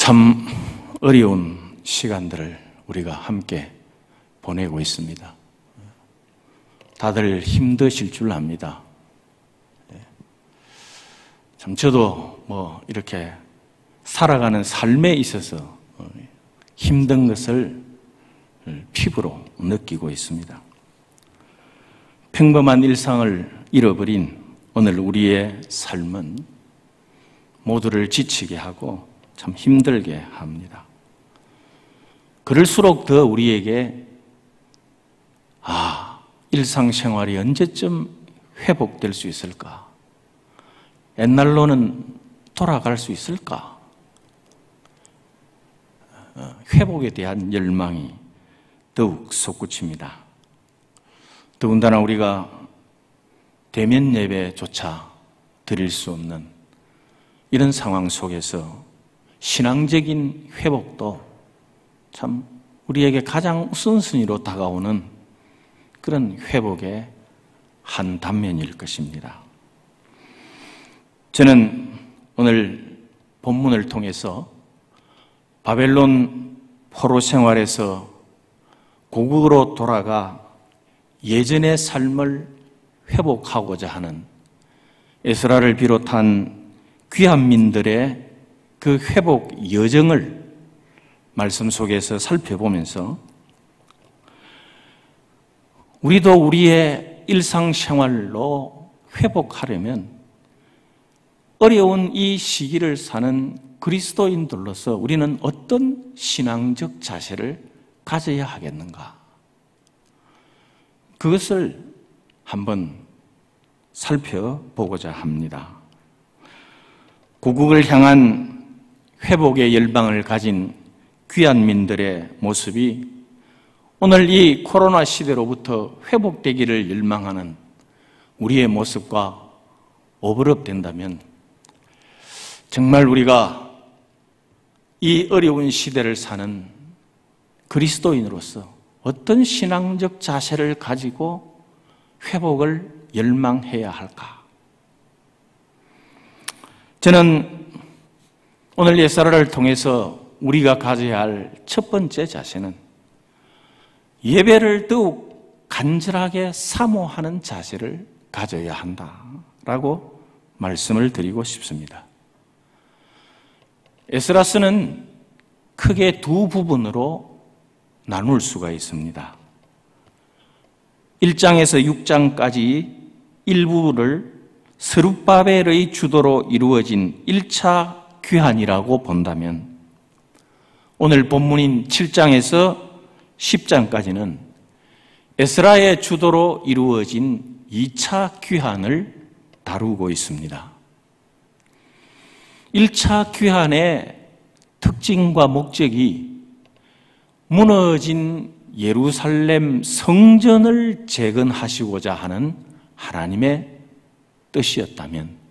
참 어려운 시간들을 우리가 함께 보내고 있습니다. 다들 힘드실 줄 압니다. 참 저도 이렇게 살아가는 삶에 있어서 힘든 것을 피부로 느끼고 있습니다. 평범한 일상을 잃어버린 오늘 우리의 삶은 모두를 지치게 하고 참 힘들게 합니다. 그럴수록 더 우리에게 일상생활이 언제쯤 회복될 수 있을까? 옛날로는 돌아갈 수 있을까? 회복에 대한 열망이 더욱 솟구칩니다. 더군다나 우리가 대면 예배조차 드릴 수 없는 이런 상황 속에서 신앙적인 회복도 참 우리에게 가장 우선순위로 다가오는 그런 회복의 한 단면일 것입니다. 저는 오늘 본문을 통해서 바벨론 포로 생활에서 고국으로 돌아가 예전의 삶을 회복하고자 하는 에스라를 비롯한 귀한 민들의 그 회복 여정을 말씀 속에서 살펴보면서 우리도 우리의 일상생활로 회복하려면 어려운 이 시기를 사는 그리스도인들로서 우리는 어떤 신앙적 자세를 가져야 하겠는가? 그것을 한번 살펴보고자 합니다. 고국을 향한 회복의 열망을 가진 귀한 민들의 모습이 오늘 이 코로나 시대로부터 회복되기를 열망하는 우리의 모습과 오버랩된다면 정말 우리가 이 어려운 시대를 사는 그리스도인으로서 어떤 신앙적 자세를 가지고 회복을 열망해야 할까? 저는 오늘 예사라를 통해서 우리가 가져야 할 첫 번째 자세는 예배를 더욱 간절하게 사모하는 자세를 가져야 한다라고 말씀을 드리고 싶습니다. 에스라서는 크게 두 부분으로 나눌 수가 있습니다. 1장에서 6장까지 일부를 스룹바벨의 주도로 이루어진 1차 귀환이라고 본다면 오늘 본문인 7장에서 10장까지는 에스라의 주도로 이루어진 2차 귀환을 다루고 있습니다. 1차 귀환의 특징과 목적이 무너진 예루살렘 성전을 재건하시고자 하는 하나님의 뜻이었다면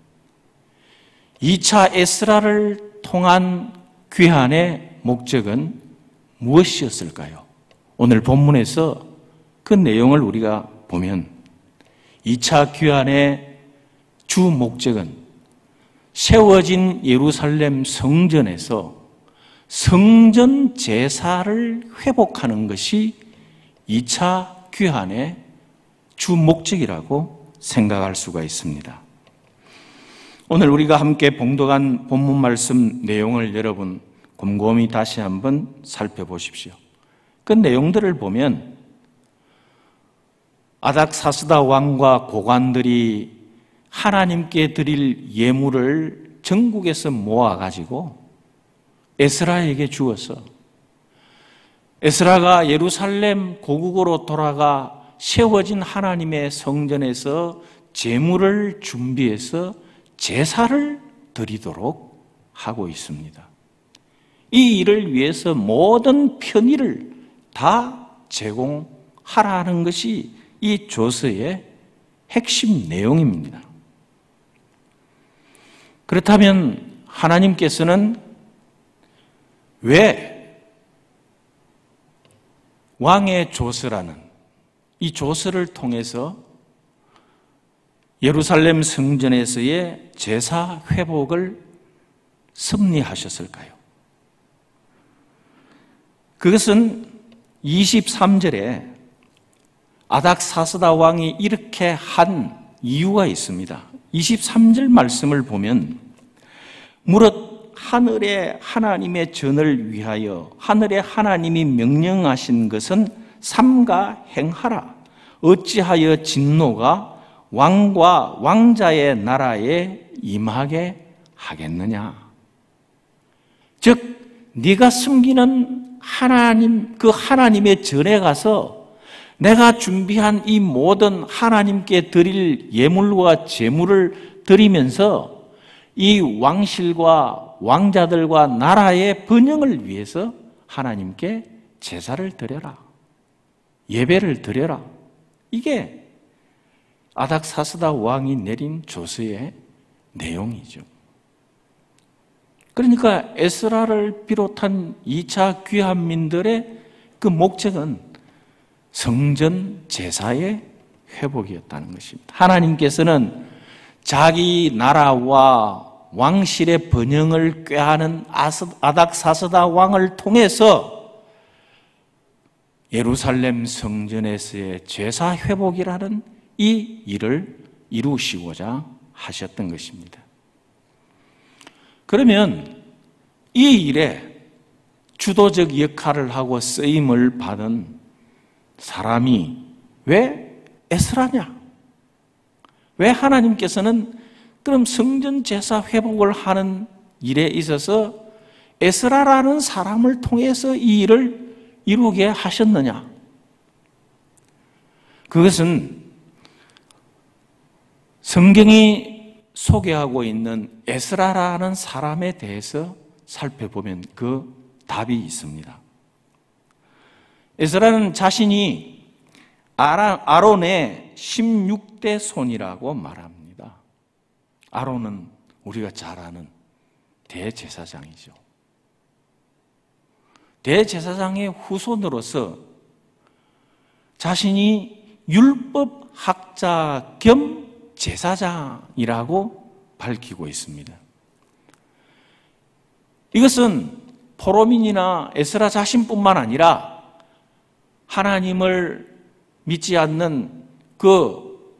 2차 에스라를 통한 귀환의 목적은 무엇이었을까요? 오늘 본문에서 그 내용을 우리가 보면 2차 귀환의 주 목적은 세워진 예루살렘 성전에서 성전 제사를 회복하는 것이 2차 귀환의 주 목적이라고 생각할 수가 있습니다. 오늘 우리가 함께 봉독한 본문 말씀 내용을 여러분 곰곰이 다시 한번 살펴보십시오. 그 내용들을 보면 아닥사스다 왕과 고관들이 하나님께 드릴 예물을 전국에서 모아가지고 에스라에게 주어서 에스라가 예루살렘 고국으로 돌아가 세워진 하나님의 성전에서 제물을 준비해서 제사를 드리도록 하고 있습니다. 이 일을 위해서 모든 편의를 다 제공하라는 것이 이 조서의 핵심 내용입니다. 그렇다면 하나님께서는 왜 왕의 조서라는 이 조서를 통해서 예루살렘 성전에서의 제사 회복을 섭리하셨을까요? 그것은 23절에 아닥사스다 왕이 이렇게 한 이유가 있습니다. 23절 말씀을 보면 무릇 하늘의 하나님의 전을 위하여 하늘의 하나님이 명령하신 것은 삼가 행하라. 어찌하여 진노가 왕과 왕자의 나라에 임하게 하겠느냐. 즉 네가 섬기는 하나님, 그 하나님의 전에 가서 내가 준비한 이 모든 하나님께 드릴 예물과 제물을 드리면서 이 왕실과 왕자들과 나라의 번영을 위해서 하나님께 제사를 드려라. 예배를 드려라. 이게 아닥사스다 왕이 내린 조서의 내용이죠. 그러니까 에스라를 비롯한 2차 귀환민들의 그 목적은 성전 제사의 회복이었다는 것입니다. 하나님께서는 자기 나라와 왕실의 번영을 꾀하는 아닥사스다 왕을 통해서 예루살렘 성전에서의 제사 회복이라는 이 일을 이루시고자 하셨던 것입니다. 그러면 이 일에 주도적 역할을 하고 쓰임을 받은 사람이 왜 에스라냐? 왜 하나님께서는 그럼 성전 제사 회복을 하는 일에 있어서 에스라라는 사람을 통해서 이 일을 이루게 하셨느냐? 그것은 성경이 소개하고 있는 에스라라는 사람에 대해서 살펴보면 그 답이 있습니다. 에스라는 자신이 아론의 16대 손이라고 말합니다. 아론은 우리가 잘 아는 대제사장이죠. 대제사장의 후손으로서 자신이 율법학자 겸 제사장이라고 밝히고 있습니다. 이것은 포로민이나 에스라 자신뿐만 아니라 하나님을 믿지 않는 그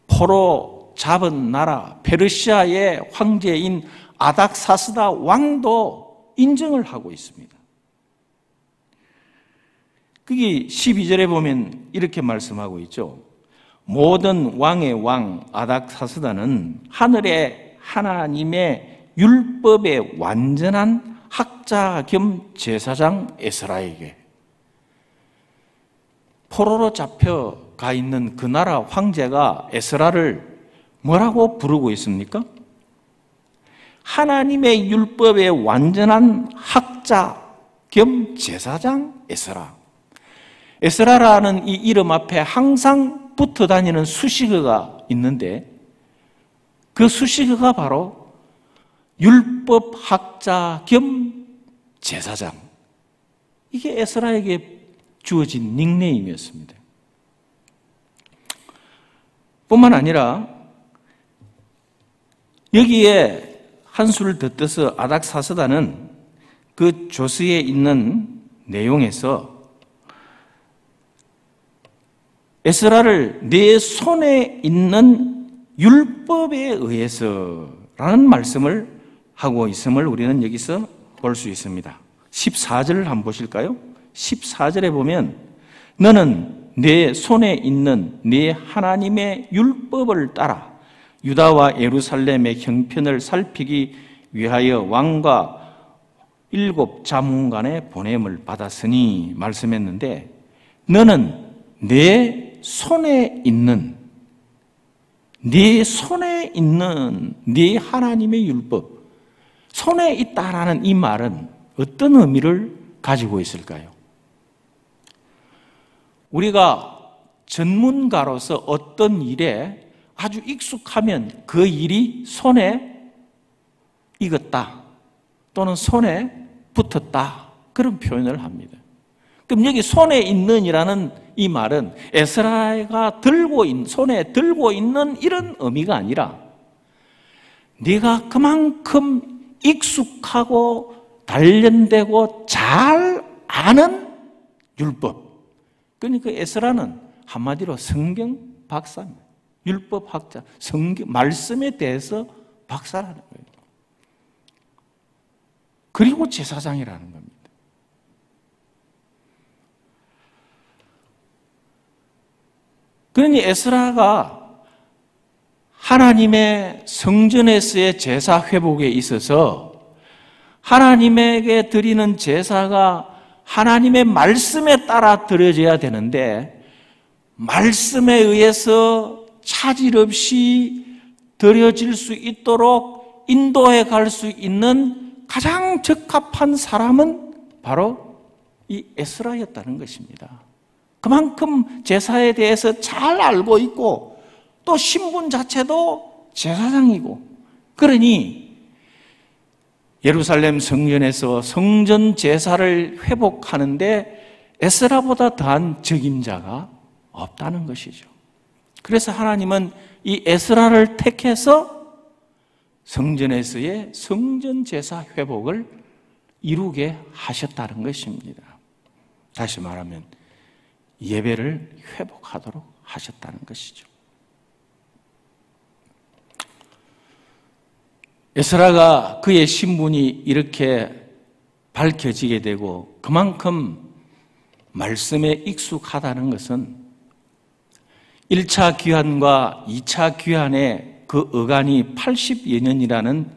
포로 잡은 나라 페르시아의 황제인 아닥사스다 왕도 인정을 하고 있습니다. 그게 12절에 보면 이렇게 말씀하고 있죠. 모든 왕의 왕 아닥사스다는 하늘의 하나님의 율법의 완전한 학자 겸 제사장 에스라에게 포로로 잡혀가 있는 그 나라 황제가 에스라를 뭐라고 부르고 있습니까? 하나님의 율법의 완전한 학자 겸 제사장 에스라. 에스라라는 이 이름 앞에 항상 붙어 다니는 수식어가 있는데 그 수식어가 바로 율법학자 겸 제사장. 이게 에스라에게 주어진 닉네임이었습니다. 뿐만 아니라 여기에 한 수를 더 떠서 아닥사스다는 그 조서에 있는 내용에서 에스라를 내 손에 있는 율법에 의해서라는 말씀을 하고 있음을 우리는 여기서 볼 수 있습니다. 14절을 한번 보실까요? 14절에 보면 너는 내 손에 있는 네 하나님의 율법을 따라 유다와 예루살렘의 형편을 살피기 위하여 왕과 7 자문관의 보냄을 받았으니 말씀했는데 너는 내 손에 있는 네 하나님의 율법 손에 있다라는 이 말은 어떤 의미를 가지고 있을까요? 우리가 전문가로서 어떤 일에 아주 익숙하면 그 일이 손에 익었다 또는 손에 붙었다 그런 표현을 합니다. 그럼 여기 손에 있는이라는 이 말은 에스라가 손에 들고 있는 이런 의미가 아니라 네가 그만큼 익숙하고 단련되고 잘 아는 율법. 그러니까 에스라는 한마디로 성경 박사입니다. 율법 학자, 성경, 말씀에 대해서 박사라는 거예요. 그리고 제사장이라는 겁니다. 그러니 에스라가 하나님의 성전에서의 제사 회복에 있어서 하나님에게 드리는 제사가 하나님의 말씀에 따라 드려져야 되는데 말씀에 의해서 차질 없이 드려질 수 있도록 인도해 갈 수 있는 가장 적합한 사람은 바로 이 에스라였다는 것입니다. 그만큼 제사에 대해서 잘 알고 있고 또 신분 자체도 제사장이고, 그러니 예루살렘 성전에서 성전 제사를 회복하는데 에스라보다 더한 적임자가 없다는 것이죠. 그래서 하나님은 이 에스라를 택해서 성전에서의 성전 제사 회복을 이루게 하셨다는 것입니다. 다시 말하면 예배를 회복하도록 하셨다는 것이죠. 에스라가 그의 신분이 이렇게 밝혀지게 되고 그만큼 말씀에 익숙하다는 것은 1차 귀환과 2차 귀환의 그 어간이 80여 년이라는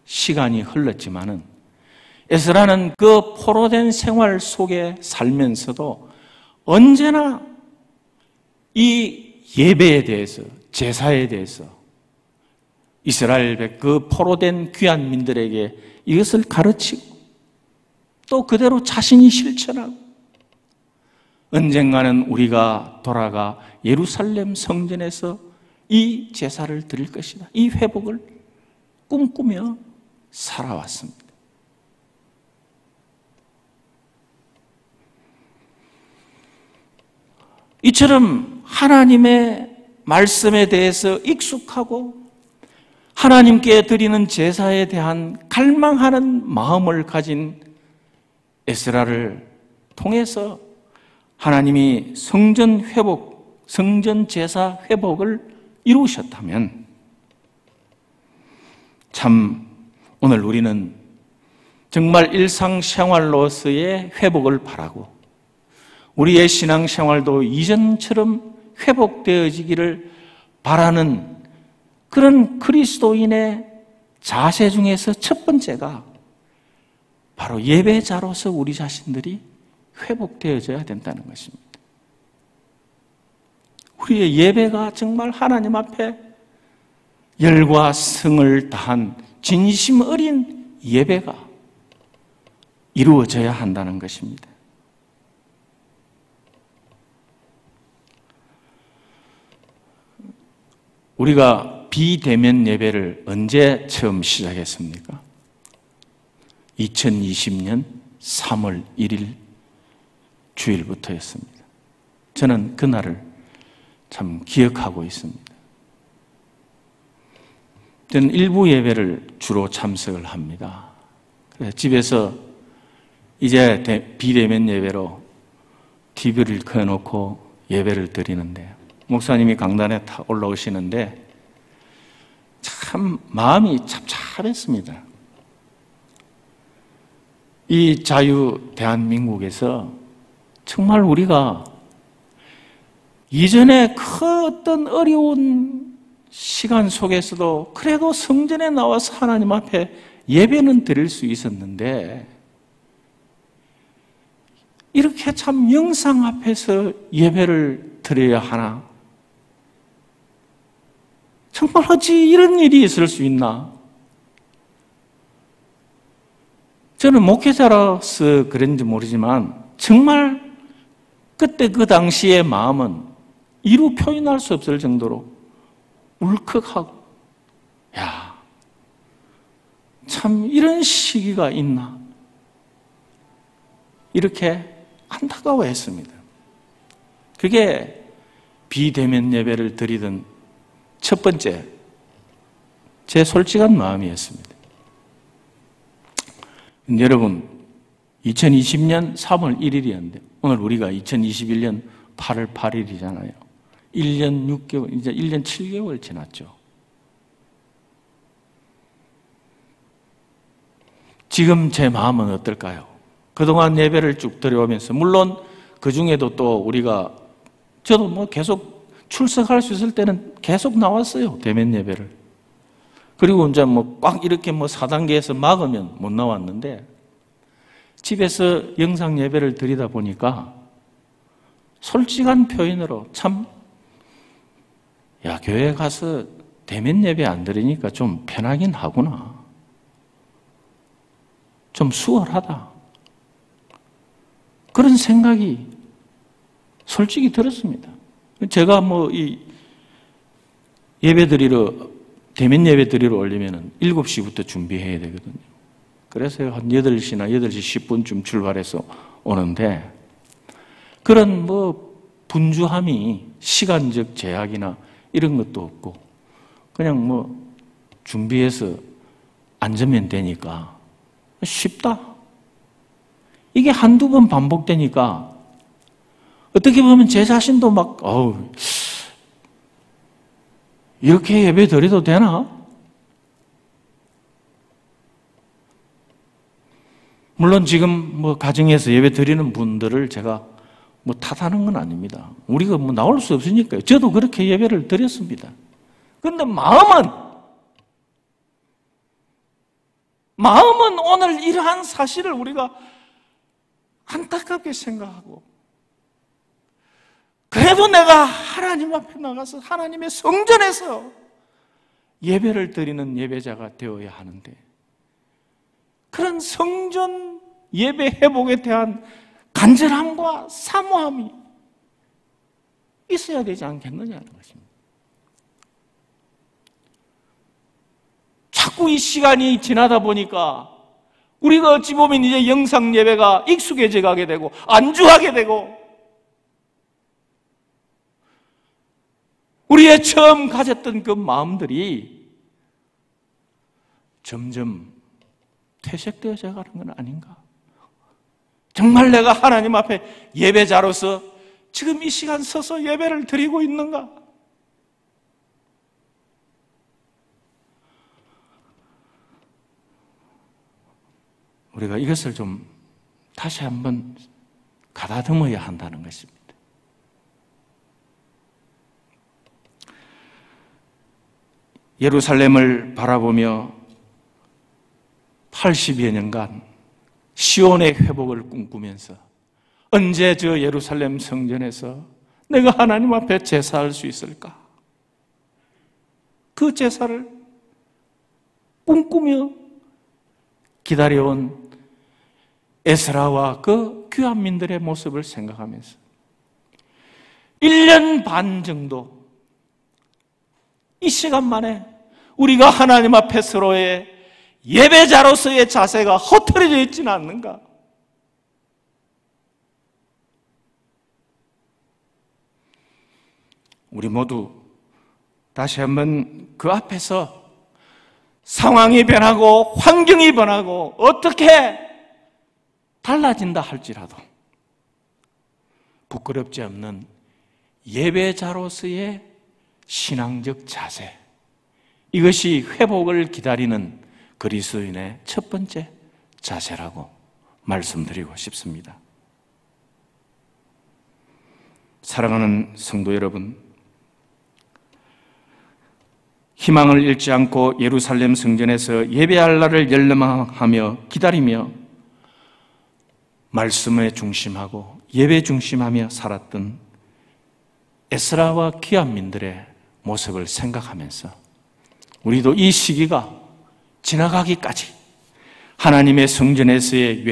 시간이 흘렀지만은 에스라는 그 포로된 생활 속에 살면서도 언제나 이 예배에 대해서, 제사에 대해서 이스라엘 그 포로된 귀환민들에게 이것을 가르치고 또 그대로 자신이 실천하고 언젠가는 우리가 돌아가 예루살렘 성전에서 이 제사를 드릴 것이다, 이 회복을 꿈꾸며 살아왔습니다. 이처럼 하나님의 말씀에 대해서 익숙하고 하나님께 드리는 제사에 대한 갈망하는 마음을 가진 에스라를 통해서 하나님이 성전 회복, 성전 제사 회복을 이루셨다면 참 오늘 우리는 정말 일상생활로서의 회복을 바라고 우리의 신앙생활도 이전처럼 회복되어지기를 바라는 그런 그리스도인의 자세 중에서 첫 번째가 바로 예배자로서 우리 자신들이 회복되어져야 된다는 것입니다. 우리의 예배가 정말 하나님 앞에 열과 성을 다한 진심 어린 예배가 이루어져야 한다는 것입니다. 우리가 비대면 예배를 언제 처음 시작했습니까? 2020년 3월 1일 주일부터였습니다. 저는 그날을 참 기억하고 있습니다. 저는 일부 예배를 주로 참석을 합니다. 그래서 집에서 이제 비대면 예배로 TV를 켜놓고 예배를 드리는데 목사님이 강단에 탁 올라오시는데 참 마음이 찹찹했습니다. 이 자유 대한민국에서 정말 우리가 이전에 그 어떤 어려운 시간 속에서도 그래도 성전에 나와서 하나님 앞에 예배는 드릴 수 있었는데 이렇게 참 영상 앞에서 예배를 드려야 하나? 정말 어찌 이런 일이 있을 수 있나? 저는 목회자로서 그런지 모르지만 정말 그때 그 당시의 마음은 이루 표현할 수 없을 정도로 울컥하고, 야, 참 이런 시기가 있나? 이렇게 안타까워했습니다. 그게 비대면 예배를 드리던 첫 번째 제 솔직한 마음이었습니다. 여러분, 2020년 3월 1일이었는데 오늘 우리가 2021년 8월 8일이잖아요. 1년 6개월, 이제 1년 7개월 지났죠. 지금 제 마음은 어떨까요? 그동안 예배를 쭉 드려오면서 물론 그 중에도 또 우리가 저도 뭐 계속 출석할 수 있을 때는 계속 나왔어요. 대면 예배를. 그리고 이제 뭐 꽉 이렇게 뭐 4단계에서 막으면 못 나왔는데 집에서 영상 예배를 드리다 보니까 솔직한 표현으로 참, 야, 교회 가서 대면 예배 안 드리니까 좀 편하긴 하구나. 좀 수월하다. 그런 생각이 솔직히 들었습니다. 제가 뭐 이 예배 드리러, 대면 예배 드리러 올리면은 7시부터 준비해야 되거든요. 그래서 한 8시나 8시 10분쯤 출발해서 오는데 그런 뭐 분주함이 시간적 제약이나 이런 것도 없고 그냥 뭐 준비해서 앉으면 되니까 쉽다. 이게 한두 번 반복되니까 어떻게 보면 제 자신도 막 이렇게 예배 드려도 되나? 물론 지금 뭐 가정에서 예배 드리는 분들을 제가 뭐 탓하는 건 아닙니다. 우리가 뭐 나올 수 없으니까요. 저도 그렇게 예배를 드렸습니다. 그런데 마음은 오늘 이러한 사실을 우리가 안타깝게 생각하고 그래도 내가 하나님 앞에 나가서 하나님의 성전에서 예배를 드리는 예배자가 되어야 하는데 그런 성전 예배 회복에 대한 간절함과 사모함이 있어야 되지 않겠느냐는 것입니다. 자꾸 이 시간이 지나다 보니까 우리가 어찌 보면 이제 영상 예배가 익숙해져 가게 되고 안주하게 되고 우리의 처음 가졌던 그 마음들이 점점 퇴색되어져 가는 건 아닌가? 정말 내가 하나님 앞에 예배자로서 지금 이 시간 서서 예배를 드리고 있는가? 우리가 이것을 좀 다시 한번 가다듬어야 한다는 것입니다. 예루살렘을 바라보며 80여 년간 시온의 회복을 꿈꾸면서 언제 저 예루살렘 성전에서 내가 하나님 앞에 제사할 수 있을까? 그 제사를 꿈꾸며 기다려온 에스라와 그 귀환민들의 모습을 생각하면서 1년 반 정도 이 시간 만에 우리가 하나님 앞에 서로의 예배자로서의 자세가 흐트러져 있지는 않는가? 우리 모두 다시 한번 그 앞에서 상황이 변하고 환경이 변하고 어떻게 달라진다 할지라도 부끄럽지 않는 예배자로서의 신앙적 자세, 이것이 회복을 기다리는 그리스도인의 첫 번째 자세라고 말씀드리고 싶습니다. 사랑하는 성도 여러분, 희망을 잃지 않고 예루살렘 성전에서 예배할 날을 열망하며 기다리며 말씀에 중심하고 예배 중심하며 살았던 에스라와 귀환민들의 모습을 생각하면서 우리도 이 시기가 지나가기까지 하나님의 성전에서의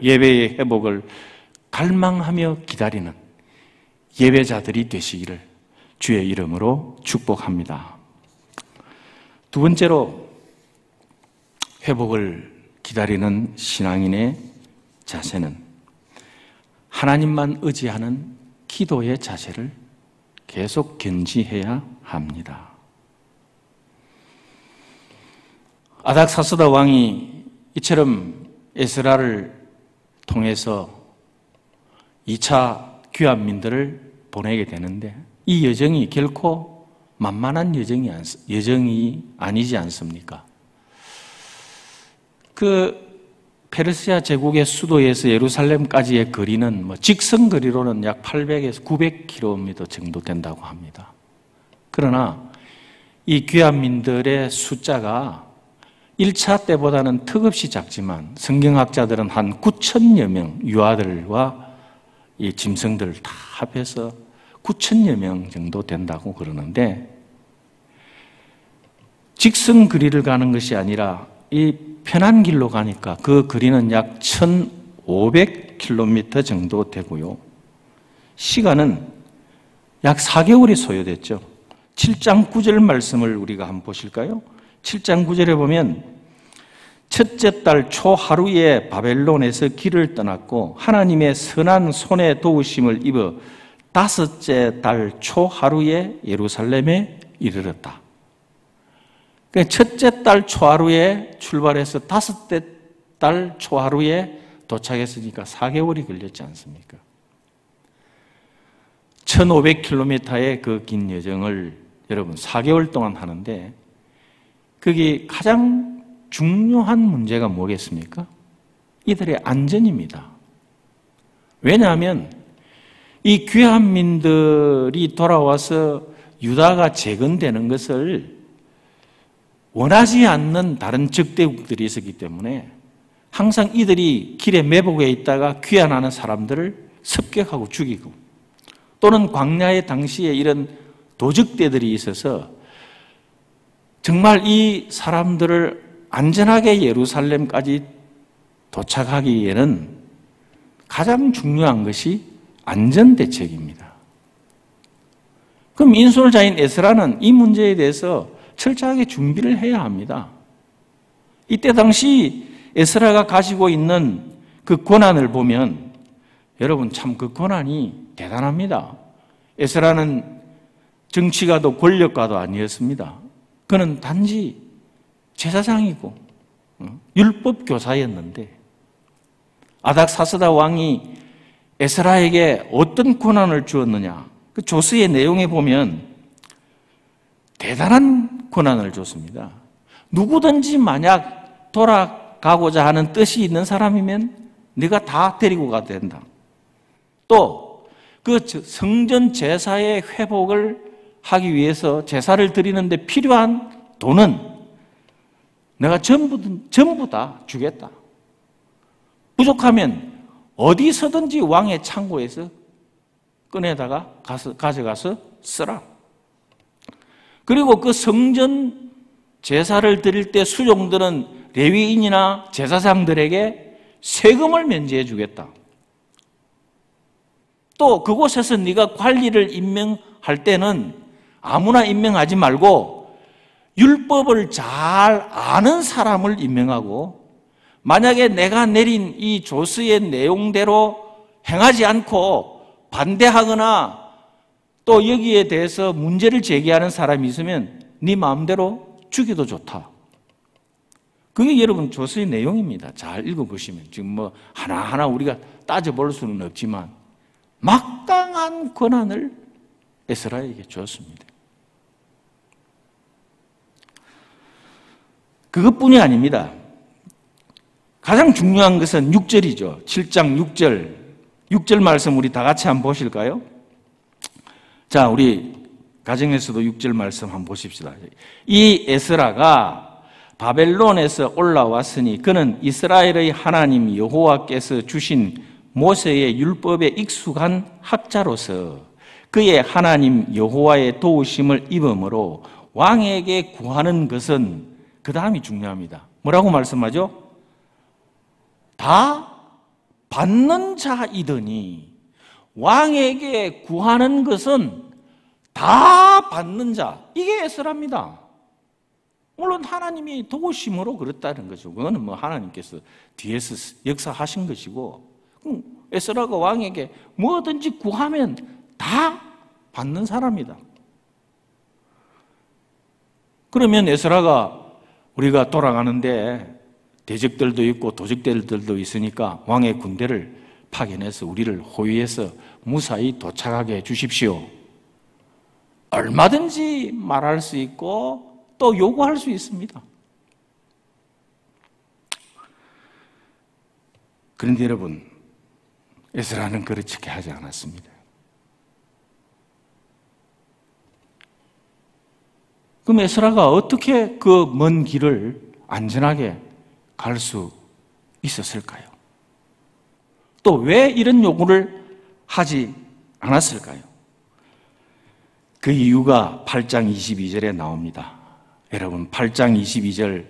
예배의 회복을 갈망하며 기다리는 예배자들이 되시기를 주의 이름으로 축복합니다. 두 번째로 회복을 기다리는 신앙인의 자세는 하나님만 의지하는 기도의 자세를 계속 견지해야 합니다. 아닥사스다 왕이 이처럼 에스라를 통해서 2차 귀환민들을 보내게 되는데 이 여정이 결코 만만한 여정이 아니지 않습니까? 그 페르시아 제국의 수도에서 예루살렘까지의 거리는 직선 거리로는 약 800에서 900km 정도 된다고 합니다. 그러나 이 귀환민들의 숫자가 1차 때보다는 턱없이 작지만 성경학자들은 한 9천여 명 유아들과 이 짐승들을 다 합해서 9천여 명 정도 된다고 그러는데 직선 거리를 가는 것이 아니라 이 편한 길로 가니까 그 거리는 약 1,500km 정도 되고요. 시간은 약 4개월이 소요됐죠. 7장 9절 말씀을 우리가 한번 보실까요? 7장 9절에 보면 첫째 달 초하루에 바벨론에서 길을 떠났고 하나님의 선한 손에 도우심을 입어 다섯째 달 초하루에 예루살렘에 이르렀다. 첫째 달 초하루에 출발해서 다섯째 달 초하루에 도착했으니까 4개월이 걸렸지 않습니까? 1500km의 그 긴 여정을 여러분 4개월 동안 하는데 거기 가장 중요한 문제가 뭐겠습니까? 이들의 안전입니다. 왜냐하면 이 귀환민들이 돌아와서 유다가 재건되는 것을 원하지 않는 다른 적대국들이 있었기 때문에 항상 이들이 길에 매복해 있다가 귀환하는 사람들을 습격하고 죽이고 또는 광야의 당시에 이런 도적대들이 있어서 정말 이 사람들을 안전하게 예루살렘까지 도착하기에는 가장 중요한 것이 안전대책입니다. 그럼 인솔자인 에스라는 이 문제에 대해서 철저하게 준비를 해야 합니다. 이때 당시 에스라가 가지고 있는 그 권한을 보면 여러분 참 그 권한이 대단합니다. 에스라는 정치가도 권력가도 아니었습니다. 그는 단지 제사장이고 율법 교사였는데 아닥사스다 왕이 에스라에게 어떤 권한을 주었느냐? 그 조서의 내용에 보면 대단한 권한을 줬습니다. 누구든지 만약 돌아가고자 하는 뜻이 있는 사람이면 네가 다 데리고 가도 된다. 또 그 성전 제사의 회복을 하기 위해서 제사를 드리는데 필요한 돈은 내가 전부 다 주겠다. 부족하면 어디서든지 왕의 창고에서 꺼내다가 가져가서 쓰라. 그리고 그 성전 제사를 드릴 때 수종들은 레위인이나 제사장들에게 세금을 면제해 주겠다. 또 그곳에서 네가 관리를 임명할 때는 아무나 임명하지 말고 율법을 잘 아는 사람을 임명하고 만약에 내가 내린 이 조서의 내용대로 행하지 않고 반대하거나 또 여기에 대해서 문제를 제기하는 사람이 있으면 네 마음대로 죽여도 좋다. 그게 여러분 조서의 내용입니다. 잘 읽어보시면 지금 뭐 하나하나 우리가 따져볼 수는 없지만 막강한 권한을 에스라에게 줬습니다. 그것뿐이 아닙니다. 가장 중요한 것은 6절이죠. 7장 6절. 6절 말씀 우리 다 같이 한번 보실까요? 자, 우리 가정에서도 6절 말씀 한번 보십시다. 이 에스라가 바벨론에서 올라왔으니 그는 이스라엘의 하나님 여호와께서 주신 모세의 율법에 익숙한 학자로서 그의 하나님 여호와의 도우심을 입음으로 왕에게 구하는 것은 그 다음이 중요합니다. 뭐라고 말씀하죠? 다 받는 자이더니 왕에게 구하는 것은 다 받는 자. 이게 에스라입니다. 물론 하나님이 도우심으로 그렇다는 거죠. 그거는 뭐 하나님께서 뒤에서 역사하신 것이고 에스라가 왕에게 뭐든지 구하면 다 받는 사람이다. 그러면 에스라가 우리가 돌아가는데 대적들도 있고 도적들도 있으니까 왕의 군대를 파견해서 우리를 호위해서 무사히 도착하게 해 주십시오. 얼마든지 말할 수 있고 또 요구할 수 있습니다. 그런데 여러분, 에스라는 그렇게 하지 않았습니다. 그럼 에스라가 어떻게 그 먼 길을 안전하게 갈 수 있었을까요? 또 왜 이런 요구를 하지 않았을까요? 그 이유가 8장 22절에 나옵니다. 여러분, 8장 22절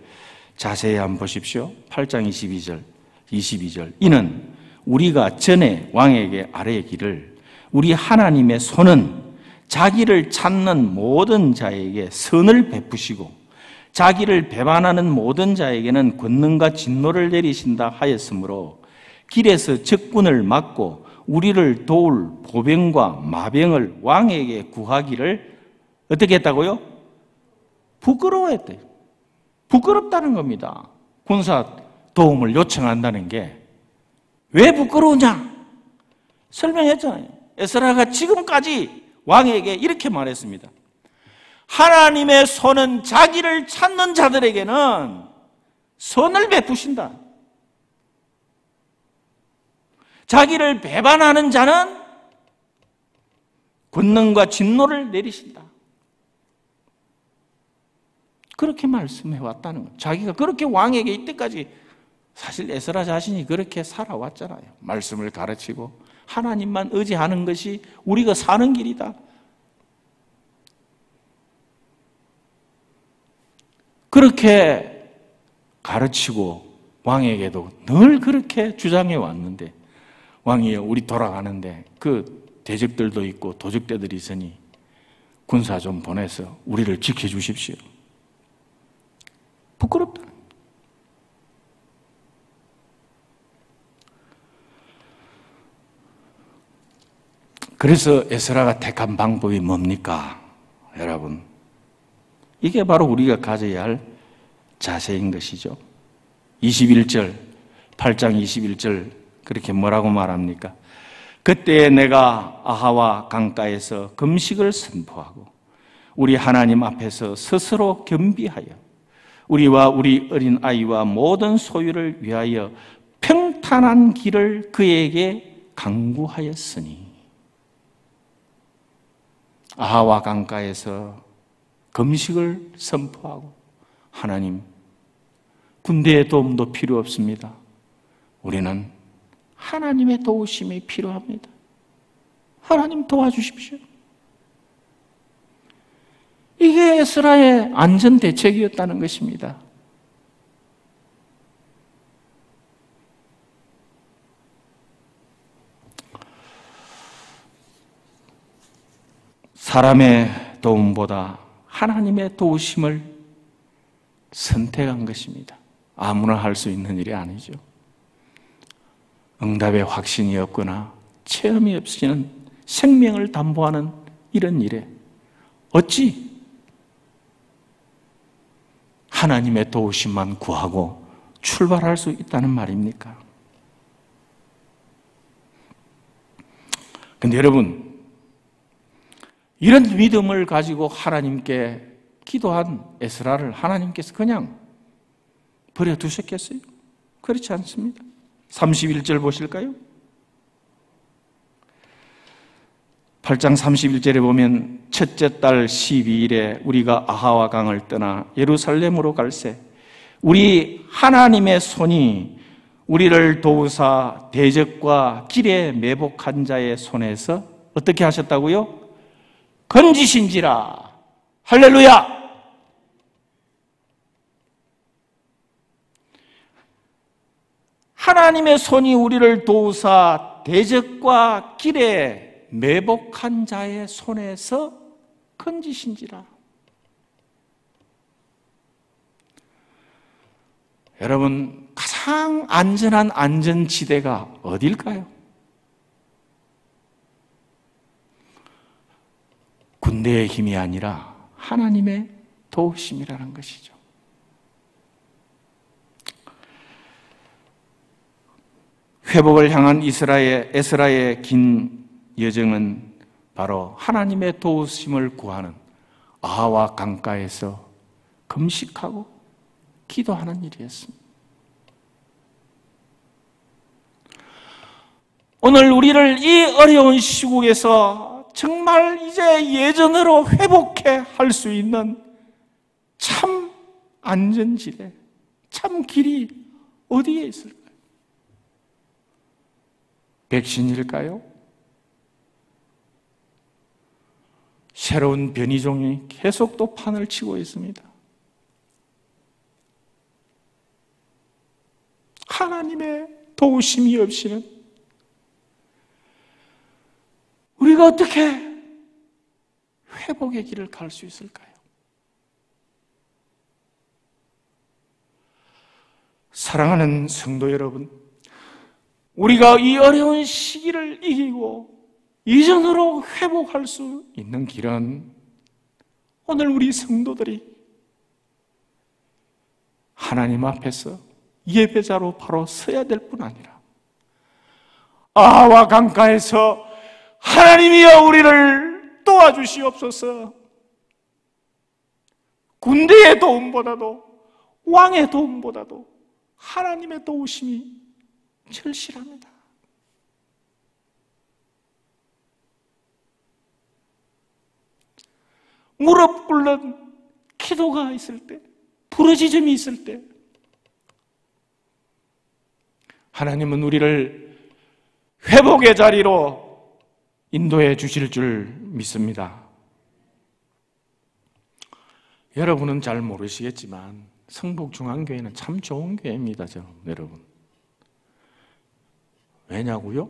자세히 한번 보십시오. 8장 22절. 이는 우리가 전에 왕에게 아뢰기를 우리 하나님의 손은 자기를 찾는 모든 자에게 선을 베푸시고 자기를 배반하는 모든 자에게는 권능과 진노를 내리신다 하였으므로 길에서 적군을 막고 우리를 도울 보병과 마병을 왕에게 구하기를 어떻게 했다고요? 부끄러워했대요. 부끄럽다는 겁니다. 군사 도움을 요청한다는 게 왜 부끄러우냐? 설명했잖아요. 에스라가 지금까지 왕에게 이렇게 말했습니다. 하나님의 손은 자기를 찾는 자들에게는 선을 베푸신다. 자기를 배반하는 자는 권능과 진노를 내리신다. 그렇게 말씀해 왔다는 거예요. 자기가 그렇게 왕에게 이때까지 사실 에스라 자신이 그렇게 살아왔잖아요. 말씀을 가르치고 하나님만 의지하는 것이 우리가 사는 길이다. 그렇게 가르치고 왕에게도 늘 그렇게 주장해 왔는데 왕이여 우리 돌아가는데 그 대적들도 있고 도적대들이 있으니 군사 좀 보내서 우리를 지켜주십시오. 부끄럽다. 그래서 에스라가 택한 방법이 뭡니까? 여러분, 이게 바로 우리가 가져야 할 자세인 것이죠. 8장 21절 그렇게 뭐라고 말합니까? 그때 내가 아하와 강가에서 금식을 선포하고 우리 하나님 앞에서 스스로 겸비하여 우리와 우리 어린 아이와 모든 소유를 위하여 평탄한 길을 그에게 강구하였으니 아하와 강가에서 금식을 선포하고 하나님 군대의 도움도 필요 없습니다. 우리는 하나님의 도우심이 필요합니다. 하나님 도와주십시오. 이게 에스라의 안전 대책이었다는 것입니다. 사람의 도움보다 하나님의 도우심을 선택한 것입니다. 아무나 할 수 있는 일이 아니죠. 응답의 확신이 없거나 체험이 없이는 생명을 담보하는 이런 일에 어찌 하나님의 도우심만 구하고 출발할 수 있다는 말입니까? 근데 여러분, 이런 믿음을 가지고 하나님께 기도한 에스라를 하나님께서 그냥 버려두셨겠어요? 그렇지 않습니다. 31절 보실까요? 8장 31절에 보면 첫째 달 12일에 우리가 아하와 강을 떠나 예루살렘으로 갈새 우리 하나님의 손이 우리를 도우사 대적과 길에 매복한 자의 손에서 어떻게 하셨다고요? 건지신지라. 할렐루야. 하나님의 손이 우리를 도우사 대적과 길에 매복한 자의 손에서 건지신지라. 여러분, 가장 안전한 안전지대가 어딜까요? 군대의 힘이 아니라 하나님의 도우심이라는 것이죠. 회복을 향한 에스라의 긴 여정은 바로 하나님의 도우심을 구하는 아하와 강가에서 금식하고 기도하는 일이었습니다. 오늘 우리를 이 어려운 시국에서 정말 이제 예전으로 회복해 할 수 있는 참 안전지대, 참 길이 어디에 있을까요? 백신일까요? 새로운 변이종이 계속 또 판을 치고 있습니다. 하나님의 도우심이 없이는 우리가 어떻게 회복의 길을 갈 수 있을까요? 사랑하는 성도 여러분, 우리가 이 어려운 시기를 이기고 이전으로 회복할 수 있는 길은 오늘 우리 성도들이 하나님 앞에서 예배자로 바로 서야 될 뿐 아니라 아하와 강가에서 하나님이여 우리를 도와주시옵소서, 군대의 도움보다도 왕의 도움보다도 하나님의 도우심이 절실합니다. 무릎 꿇는 기도가 있을 때, 부르짖음이 있을 때 하나님은 우리를 회복의 자리로 인도해 주실 줄 믿습니다. 여러분은 잘 모르시겠지만 성북중앙교회는 참 좋은 교회입니다, 여러분. 왜냐고요?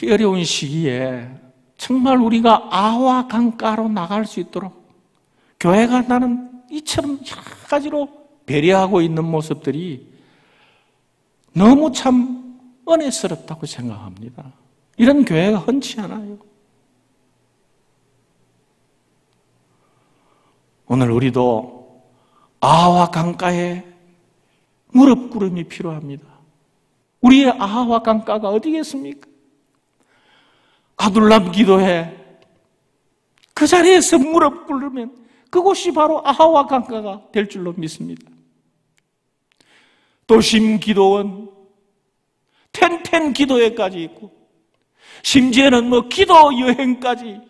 이 어려운 시기에 정말 우리가 아와 강가로 나갈 수 있도록 교회가 나는 이처럼 여러 가지로 배려하고 있는 모습들이 너무 참 은혜스럽다고 생각합니다. 이런 교회가 흔치 않아요. 오늘 우리도 아하와 강가에 무릎 꿇음이 필요합니다. 우리의 아하와 강가가 어디겠습니까? 아둘람 기도회 그 자리에서 무릎 꿇으면 그곳이 바로 아하와 강가가 될 줄로 믿습니다. 도심 기도원, 텐텐 기도회까지 있고 심지어는 기도 여행까지,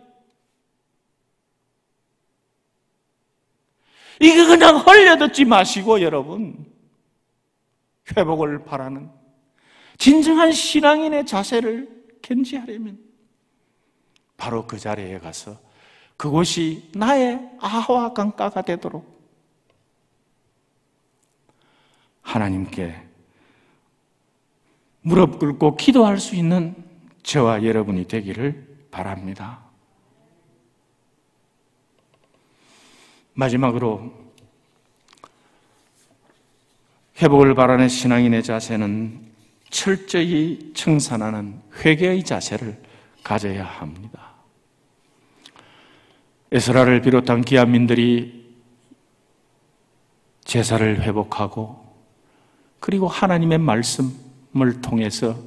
이게 그냥 흘려듣지 마시고 여러분, 회복을 바라는 진정한 신앙인의 자세를 견지하려면 바로 그 자리에 가서 그곳이 나의 아하와 강가가 되도록 하나님께 무릎 꿇고 기도할 수 있는 저와 여러분이 되기를 바랍니다. 마지막으로 회복을 바라는 신앙인의 자세는 철저히 청산하는 회개의 자세를 가져야 합니다. 에스라를 비롯한 기한민들이 제사를 회복하고 그리고 하나님의 말씀을 통해서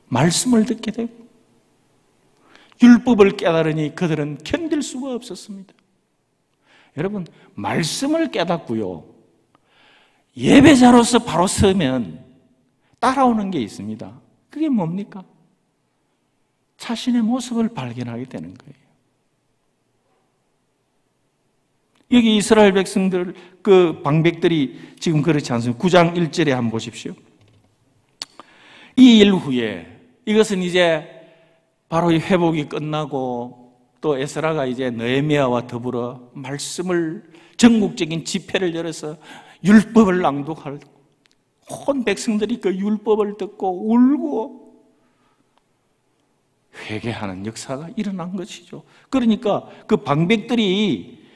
말씀을 듣게 되고 율법을 깨달으니 그들은 견딜 수가 없었습니다. 여러분, 말씀을 깨닫고요, 예배자로서 바로 서면 따라오는 게 있습니다. 그게 뭡니까? 자신의 모습을 발견하게 되는 거예요. 여기 이스라엘 백성들, 그 방백들이 지금 그렇지 않습니까? 9장 1절에 한번 보십시오. 이 일 후에, 이것은 이제 바로 이 회복이 끝나고 또 에스라가 이제 느헤미야와 더불어 말씀을, 전국적인 집회를 열어서 율법을 낭독하고 온 백성들이 그 율법을 듣고 울고 회개하는 역사가 일어난 것이죠. 그러니까 그 방백들이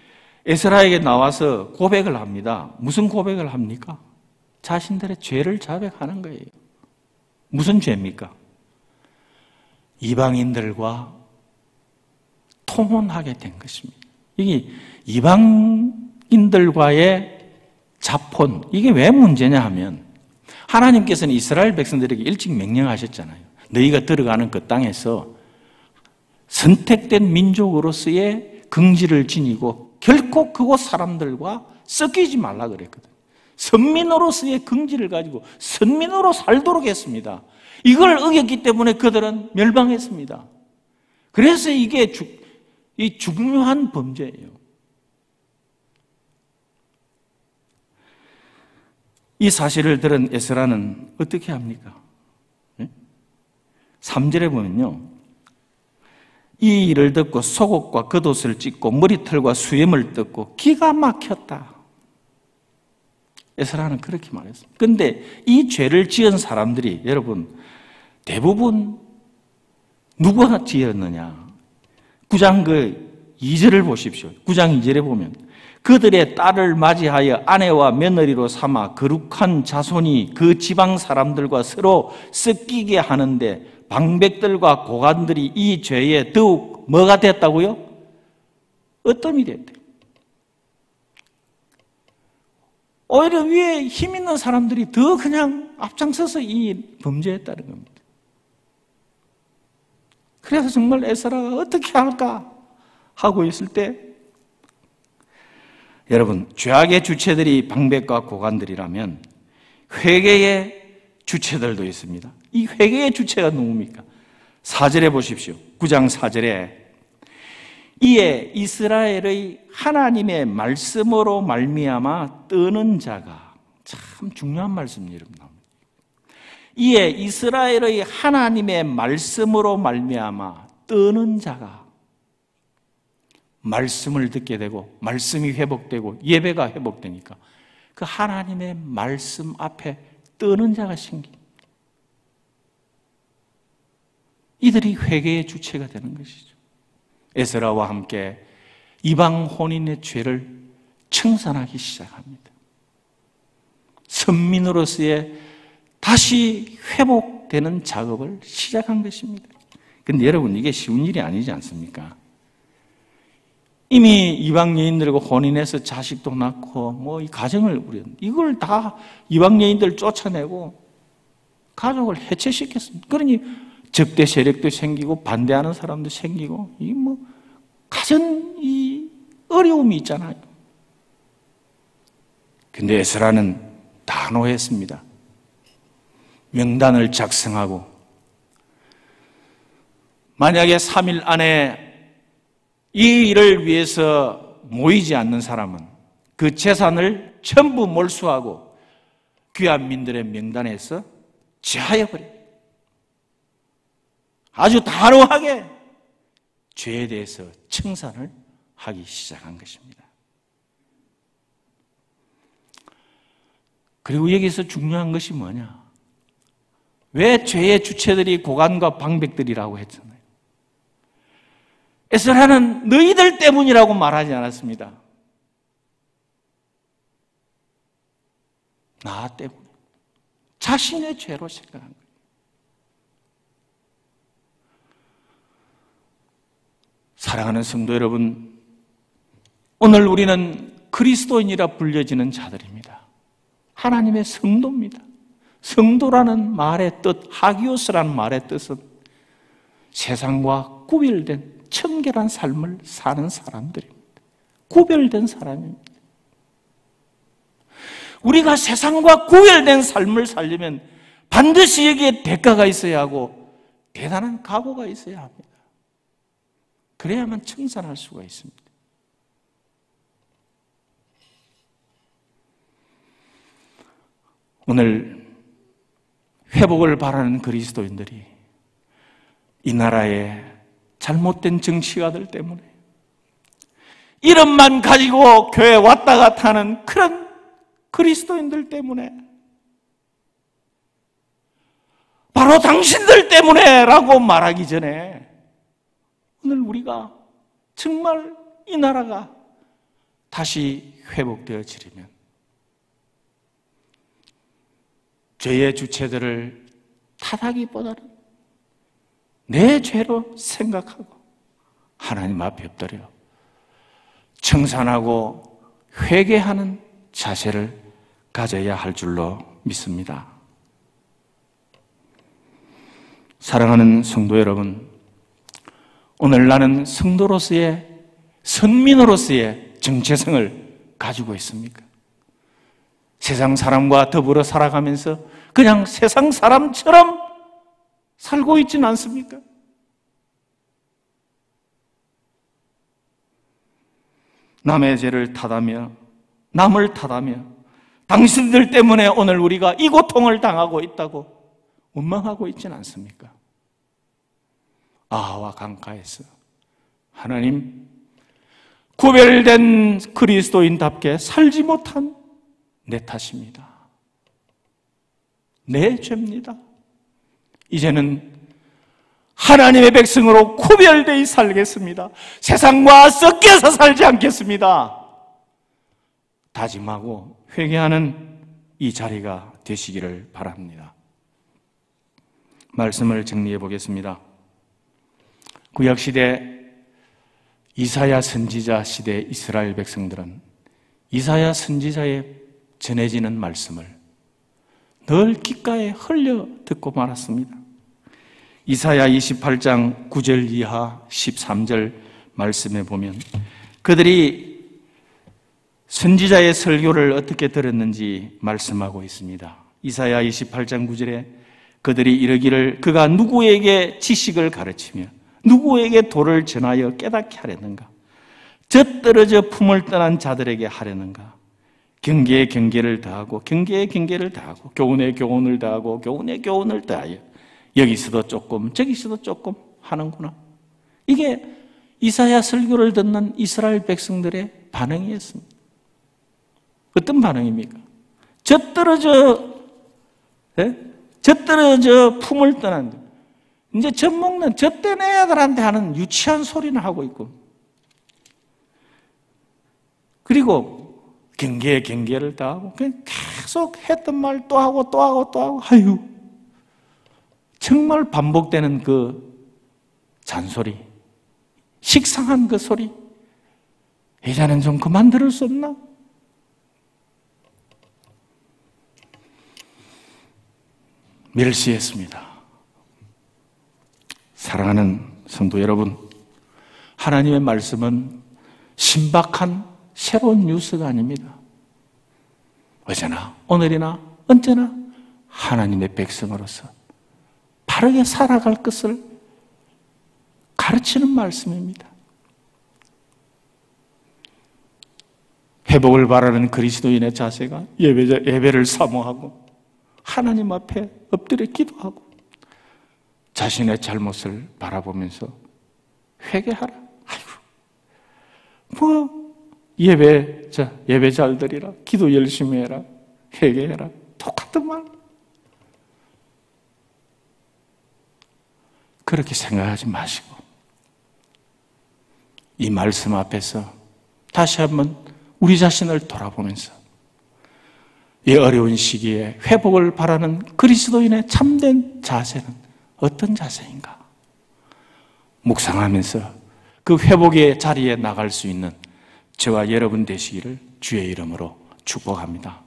에스라에게 나와서 고백을 합니다. 무슨 고백을 합니까? 자신들의 죄를 자백하는 거예요. 무슨 죄입니까? 이방인들과 통혼하게 된 것입니다. 이게 이방인들과의 자폰, 이게 왜 문제냐 하면 하나님께서는 이스라엘 백성들에게 일찍 명령하셨잖아요. 너희가 들어가는 그 땅에서 선택된 민족으로서의 긍지를 지니고 결코 그곳 사람들과 섞이지 말라 그랬거든요. 선민으로서의 긍지를 가지고 선민으로 살도록 했습니다. 이걸 어겼기 때문에 그들은 멸망했습니다. 그래서 이게 이 중요한 범죄예요. 이 사실을 들은 에스라는 어떻게 합니까? 3절에 보면요, 이 일을 듣고 속옷과 겉옷을 찢고 머리털과 수염을 뜯고 기가 막혔다. 에스라는 그렇게 말했습니다. 그런데 이 죄를 지은 사람들이 여러분 대부분 누가 지었느냐? 9장 2절을 보십시오. 9장 2절에 보면 그들의 딸을 맞이하여 아내와 며느리로 삼아 거룩한 자손이 그 지방 사람들과 서로 섞이게 하는데 방백들과 고관들이 이 죄에 더욱 뭐가 됐다고요? 어떤 일이 됐대요. 오히려 위에 힘 있는 사람들이 더 그냥 앞장서서 이 범죄했다는 겁니다. 그래서 정말 에스라가 어떻게 할까 하고 있을 때 여러분, 죄악의 주체들이 방백과 고관들이라면 회개의 주체들도 있습니다. 이 회개의 주체가 누굽니까? 4절에 보십시오. 9장 4절에 이에 이스라엘의 하나님의 말씀으로 말미암아 뜨는 자가, 참 중요한 말씀이에요, 여러분. 이에 이스라엘의 하나님의 말씀으로 말미암아 뜨는 자가, 말씀을 듣게 되고 말씀이 회복되고 예배가 회복되니까 그 하나님의 말씀 앞에 뜨는 자가 생깁니다. 이들이 회개의 주체가 되는 것이죠. 에스라와 함께 이방 혼인의 죄를 청산하기 시작합니다. 선민으로서의 다시 회복되는 작업을 시작한 것입니다. 그런데 여러분, 이게 쉬운 일이 아니지 않습니까? 이미 이방 여인들과 혼인해서 자식도 낳고 뭐 이 가정을 이걸 다 이방 여인들 쫓아내고 가족을 해체시켰습니다. 그러니 적대 세력도 생기고 반대하는 사람도 생기고 이 뭐 가정 이 어려움이 있잖아요. 근데 에스라는 단호했습니다. 명단을 작성하고 만약에 3일 안에 이 일을 위해서 모이지 않는 사람은 그 재산을 전부 몰수하고 귀한 민들의 명단에서 제하여버려요. 아주 단호하게 죄에 대해서 청산을 하기 시작한 것입니다. 그리고 여기서 중요한 것이 뭐냐? 왜 죄의 주체들이 고관과 방백들이라고 했잖아요. 에스라는 너희들 때문이라고 말하지 않았습니다. 나 때문에. 자신의 죄로 생각한 거예요. 사랑하는 성도 여러분, 오늘 우리는 그리스도인이라 불려지는 자들입니다. 하나님의 성도입니다. 성도라는 말의 뜻, 하기오스라는 말의 뜻은 세상과 구별된 청결한 삶을 사는 사람들입니다. 구별된 사람입니다. 우리가 세상과 구별된 삶을 살려면 반드시 여기에 대가가 있어야 하고 대단한 각오가 있어야 합니다. 그래야만 청산할 수가 있습니다. 오늘 회복을 바라는 그리스도인들이 이 나라의 잘못된 정치가들 때문에 이름만 가지고 교회 왔다 갔다 하는 그런 그리스도인들 때문에 바로 당신들 때문에 라고 말하기 전에 오늘 우리가 정말 이 나라가 다시 회복되어지려면 죄의 주체들을 탓하기보다는 내 죄로 생각하고 하나님 앞에 엎드려 청산하고 회개하는 자세를 가져야 할 줄로 믿습니다. 사랑하는 성도 여러분, 오늘 나는 성도로서의, 선민으로서의 정체성을 가지고 있습니까? 세상 사람과 더불어 살아가면서 그냥 세상 사람처럼 살고 있지는 않습니까? 남의 죄를 탓하며 남을 탓하며 당신들 때문에 오늘 우리가 이 고통을 당하고 있다고 원망하고 있지는 않습니까? 아와 강가에서 하나님, 구별된 그리스도인답게 살지 못한 내 탓입니다. 내 죄입니다. 이제는 하나님의 백성으로 구별되어 살겠습니다. 세상과 섞여서 살지 않겠습니다. 다짐하고 회개하는 이 자리가 되시기를 바랍니다. 말씀을 정리해 보겠습니다. 구약시대 이사야 선지자 시대 이스라엘 백성들은 이사야 선지자의 전해지는 말씀을 늘 귓가에 흘려 듣고 말았습니다. 이사야 28장 9절 이하 13절 말씀에 보면 그들이 선지자의 설교를 어떻게 들었는지 말씀하고 있습니다. 이사야 28장 9절에 그들이 이르기를 그가 누구에게 지식을 가르치며 누구에게 도를 전하여 깨닫게 하려는가? 젖떨어져 품을 떠난 자들에게 하려는가? 경계에 경계를 더하고 경계에 경계를 더하고 교훈에 교훈을 더하고 교훈에 교훈을 더하여 여기서도 조금 저기서도 조금 하는구나. 이게 이사야 설교를 듣는 이스라엘 백성들의 반응이었습니다. 어떤 반응입니까? 젖떨어져 품을 떠난, 이제 젖 먹는 젖된 애들한테 하는 유치한 소리는 하고 있고, 그리고 경계에 경계를 다하고 그냥 계속 했던 말 또 하고 또 하고 또 하고, 아유, 정말 반복되는 그 잔소리, 식상한 그 소리, 이제는 좀 그만 들을 수 없나? 멸시했습니다. 사랑하는 성도 여러분, 하나님의 말씀은 신박한 새로운 뉴스가 아닙니다. 어제나 오늘이나 언제나 하나님의 백성으로서 바르게 살아갈 것을 가르치는 말씀입니다. 회복을 바라는 그리스도인의 자세가 예배를 사모하고 하나님 앞에 엎드려 기도하고 자신의 잘못을 바라보면서 회개하라. 아이고, 뭐 예배 잘 드리라, 기도 열심히 해라, 회개해라, 똑같은 말. 그렇게 생각하지 마시고 이 말씀 앞에서 다시 한번 우리 자신을 돌아보면서 이 어려운 시기에 회복을 바라는 그리스도인의 참된 자세는 어떤 자세인가? 묵상하면서 그 회복의 자리에 나갈 수 있는 저와 여러분 되시기를 주의 이름으로 축복합니다.